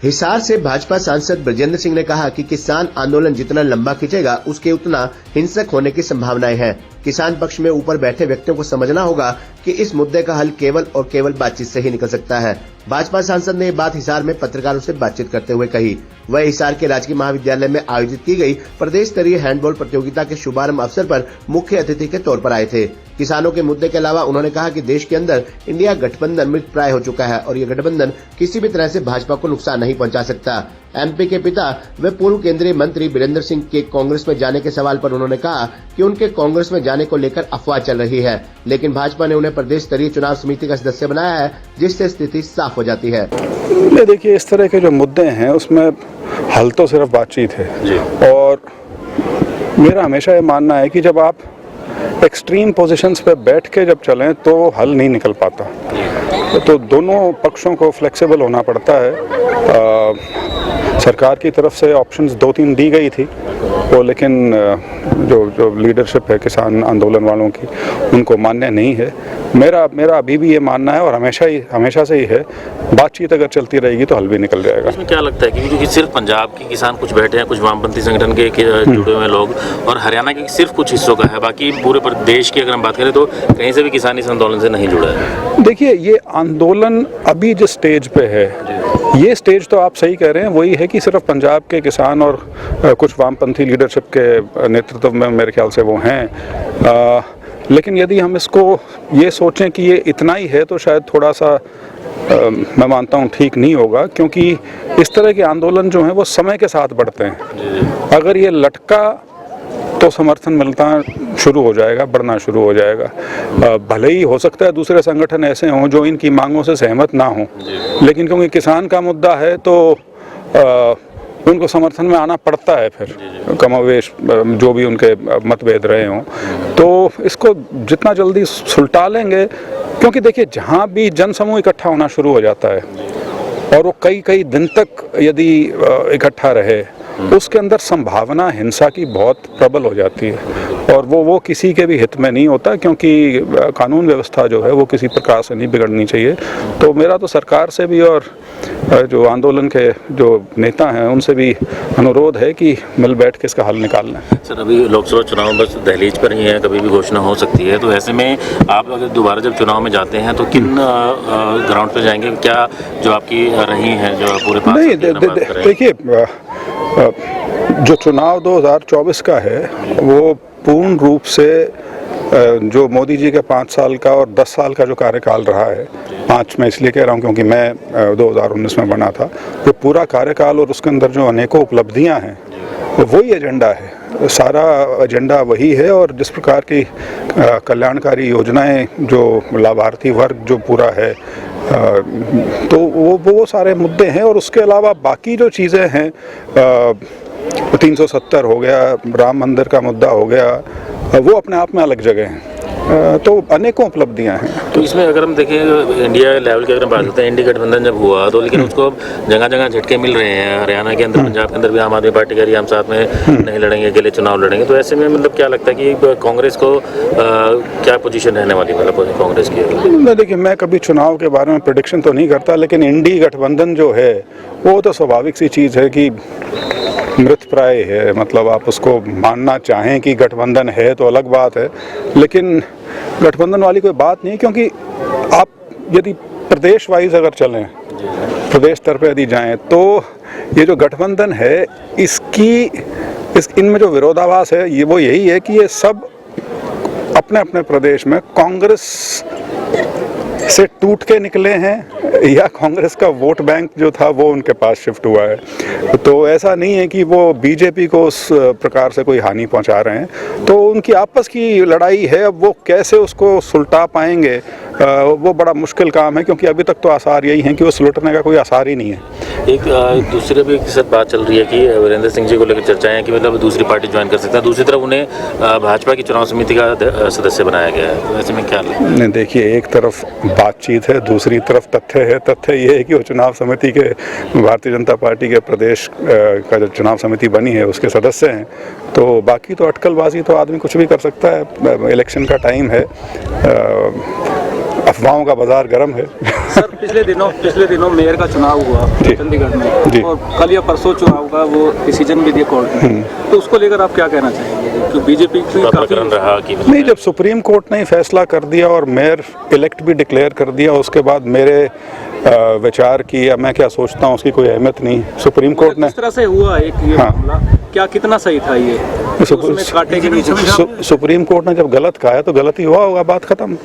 हिसार से भाजपा सांसद ब्रजेंद्र सिंह ने कहा कि किसान आंदोलन जितना लंबा खींचेगा उसके उतना हिंसक होने की संभावनाएं हैं। किसान पक्ष में ऊपर बैठे व्यक्तियों को समझना होगा कि इस मुद्दे का हल केवल और केवल बातचीत से ही निकल सकता है। भाजपा सांसद ने ये बात हिसार में पत्रकारों से बातचीत करते हुए कही। वह हिसार के राजकीय महाविद्यालय में आयोजित की गई प्रदेश स्तरीय हैंडबॉल प्रतियोगिता के शुभारंभ अवसर पर मुख्य अतिथि के तौर पर आए थे। किसानों के मुद्दे के अलावा उन्होंने कहा कि देश के अंदर इंडिया गठबंधन मृत प्राय हो चुका है और ये गठबंधन किसी भी तरह से भाजपा को नुकसान नहीं पहुंचा सकता। एमपी के पिता व पूर्व केंद्रीय मंत्री वीरेंद्र सिंह के कांग्रेस में जाने के सवाल पर उन्होंने कहा कि उनके कांग्रेस में जाने को लेकर अफवाह चल रही है, लेकिन भाजपा ने उन्हें प्रदेश स्तरीय चुनाव समिति का सदस्य बनाया है, जिससे स्थिति साफ हो जाती है। देखिए, इस तरह के जो मुद्दे हैं उसमें हल तो सिर्फ बातचीत है और मेरा हमेशा ये मानना है कि जब आप एक्सट्रीम पोजीशंस पे बैठ के जब चलें तो हल नहीं निकल पाता। तो दोनों पक्षों को फ्लेक्सिबल होना पड़ता है। सरकार की तरफ से ऑप्शंस 2-3 दी गई थी वो, लेकिन जो लीडरशिप है किसान आंदोलन वालों की उनको मान्य नहीं है। मेरा अभी भी ये मानना है और हमेशा से ही है, बातचीत अगर चलती रहेगी तो हल भी निकल जाएगा। इसमें क्या लगता है कि क्योंकि सिर्फ पंजाब के किसान कुछ बैठे हैं, कुछ वामपंथी संगठन के जुड़े हुए लोग, और हरियाणा के सिर्फ कुछ हिस्सों का है, बाकी पूरे प्रदेश की अगर हम बात करें तो कहीं से भी किसान इस आंदोलन से नहीं जुड़ा है। देखिए, ये आंदोलन अभी जिस स्टेज पे है, ये स्टेज तो आप सही कह रहे हैं, वही है कि सिर्फ पंजाब के किसान और कुछ वामपंथी लीडरशिप के नेतृत्व में मेरे ख्याल से वो हैं। लेकिन यदि हम इसको ये सोचें कि ये इतना ही है तो शायद थोड़ा सा मैं मानता हूँ ठीक नहीं होगा, क्योंकि इस तरह के आंदोलन जो हैं वो समय के साथ बढ़ते हैं। अगर ये लटका तो समर्थन मिलना शुरू हो जाएगा, बढ़ना शुरू हो जाएगा। भले ही हो सकता है दूसरे संगठन ऐसे हों जो इनकी मांगों से सहमत ना हों, लेकिन क्योंकि किसान का मुद्दा है तो उनको समर्थन में आना पड़ता है। फिर कमोवेश जो भी उनके मतभेद रहे हों, तो इसको जितना जल्दी सुलटा लेंगे, क्योंकि देखिए जहाँ भी जनसमूह इकट्ठा होना शुरू हो जाता है और वो कई दिन तक यदि इकट्ठा रहे, उसके अंदर संभावना हिंसा की बहुत प्रबल हो जाती है और वो किसी के भी हित में नहीं होता, क्योंकि कानून व्यवस्था जो है वो किसी प्रकार से नहीं बिगड़नी चाहिए। तो मेरा तो सरकार से भी और जो आंदोलन के जो नेता हैं उनसे भी अनुरोध है कि मिल बैठ के इसका हल निकाल लें। सर, अभी लोकसभा चुनाव बस दहलीज पर ही है, कभी भी घोषणा हो सकती है, तो ऐसे में आप अगर दोबारा जब चुनाव में जाते हैं तो किन ग्राउंड पर जाएंगे? क्या जो आपकी रही है जो पूरे नहीं, देखिए, जो चुनाव 2024 का है वो पूर्ण रूप से जो मोदी जी के 5 साल का और 10 साल का जो कार्यकाल रहा है, 5 मैं इसलिए कह रहा हूँ क्योंकि मैं 2019 में बना था, वो पूरा कार्यकाल और उसके अंदर जो अनेकों उपलब्धियाँ हैं वही एजेंडा है, सारा एजेंडा वही है। और जिस प्रकार की कल्याणकारी योजनाएं जो लाभार्थी वर्ग जो पूरा है, तो वो सारे मुद्दे हैं। और उसके अलावा बाकी जो चीज़ें हैं, 370 हो गया, राम मंदिर का मुद्दा हो गया, वो अपने आप में अलग जगह हैं। तो अनेकों उपलब्धियां हैं। तो इसमें अगर हम देखें इंडिया लेवल की अगर हम बात करते हैं, इंडिया गठबंधन जब हुआ तो लेकिन उसको जगह जगह झटके मिल रहे हैं। हरियाणा के अंदर, पंजाब के अंदर भी आम आदमी पार्टी कह रही है हम साथ में नहीं लड़ेंगे, अकेले चुनाव लड़ेंगे। तो ऐसे में मतलब क्या लगता है कि कांग्रेस को क्या पोजीशन रहने वाली, मतलब कांग्रेस की? देखिए, मैं कभी चुनाव के बारे में प्रेडिक्शन तो नहीं करता, लेकिन इंडी गठबंधन जो है वो तो स्वाभाविक सी चीज़ है कि मृत प्राय है। मतलब आप उसको मानना चाहें कि गठबंधन है तो अलग बात है, लेकिन गठबंधन वाली कोई बात नहीं, क्योंकि आप यदि प्रदेश वाइज अगर चलें, प्रदेश स्तर पर यदि जाएं, तो ये जो गठबंधन है इनमें जो विरोधाभास है ये वो यही है कि ये सब अपने अपने प्रदेश में कांग्रेस से टूट के निकले हैं या कांग्रेस का वोट बैंक जो था वो उनके पास शिफ्ट हुआ है। तो ऐसा नहीं है कि वो बीजेपी को उस प्रकार से कोई हानि पहुंचा रहे हैं। तो उनकी आपस की लड़ाई है, अब वो कैसे उसको सुलटा पाएंगे वो बड़ा मुश्किल काम है, क्योंकि अभी तक तो आसार यही है कि वो सुलटने का कोई आसार ही नहीं है। एक दूसरे भी के साथ बात चल रही है कि वीरेंद्र सिंह जी को लेकर चर्चाएं हैं कि मतलब दूसरी पार्टी ज्वाइन कर सकते हैं, दूसरी तरफ उन्हें भाजपा की चुनाव समिति का सदस्य बनाया गया है। तो ऐसे में क्या नहीं, देखिए, एक तरफ बातचीत है, दूसरी तरफ तथ्य है। तथ्य ये है कि वो चुनाव समिति के, भारतीय जनता पार्टी के प्रदेश का जो चुनाव समिति बनी है उसके सदस्य हैं। तो बाकी तो अटकलबाजी तो आदमी कुछ भी कर सकता है, इलेक्शन का टाइम है। अफवाहों का बाजार गर्म है। सर पिछले दिनों मेयर का चुनाव हुआ जी। चंडीगढ़ जी। में और कल या परसों चुनाव का वो डिसीजन भी दिया कोर्ट ने, तो उसको लेकर आप क्या कहना चाहेंगे कि बीजेपी की काफी प्रकरण रहा कि नहीं, जब सुप्रीम कोर्ट ने फैसला कर दिया और मेयर इलेक्ट भी डिक्लेयर कर दिया, उसके बाद मेरे विचार की या मैं क्या सोचता हूँ उसकी कोई अहमियत नहीं। सुप्रीम कोर्ट ने किस तरह से हुआ एक ये हाँ। मामला, क्या कितना सही था ये? उसमें कांटे के नीचे सुप्रीम कोर्ट ने जब गलत कहा है तो गलत ही हुआ होगा, बात खत्म।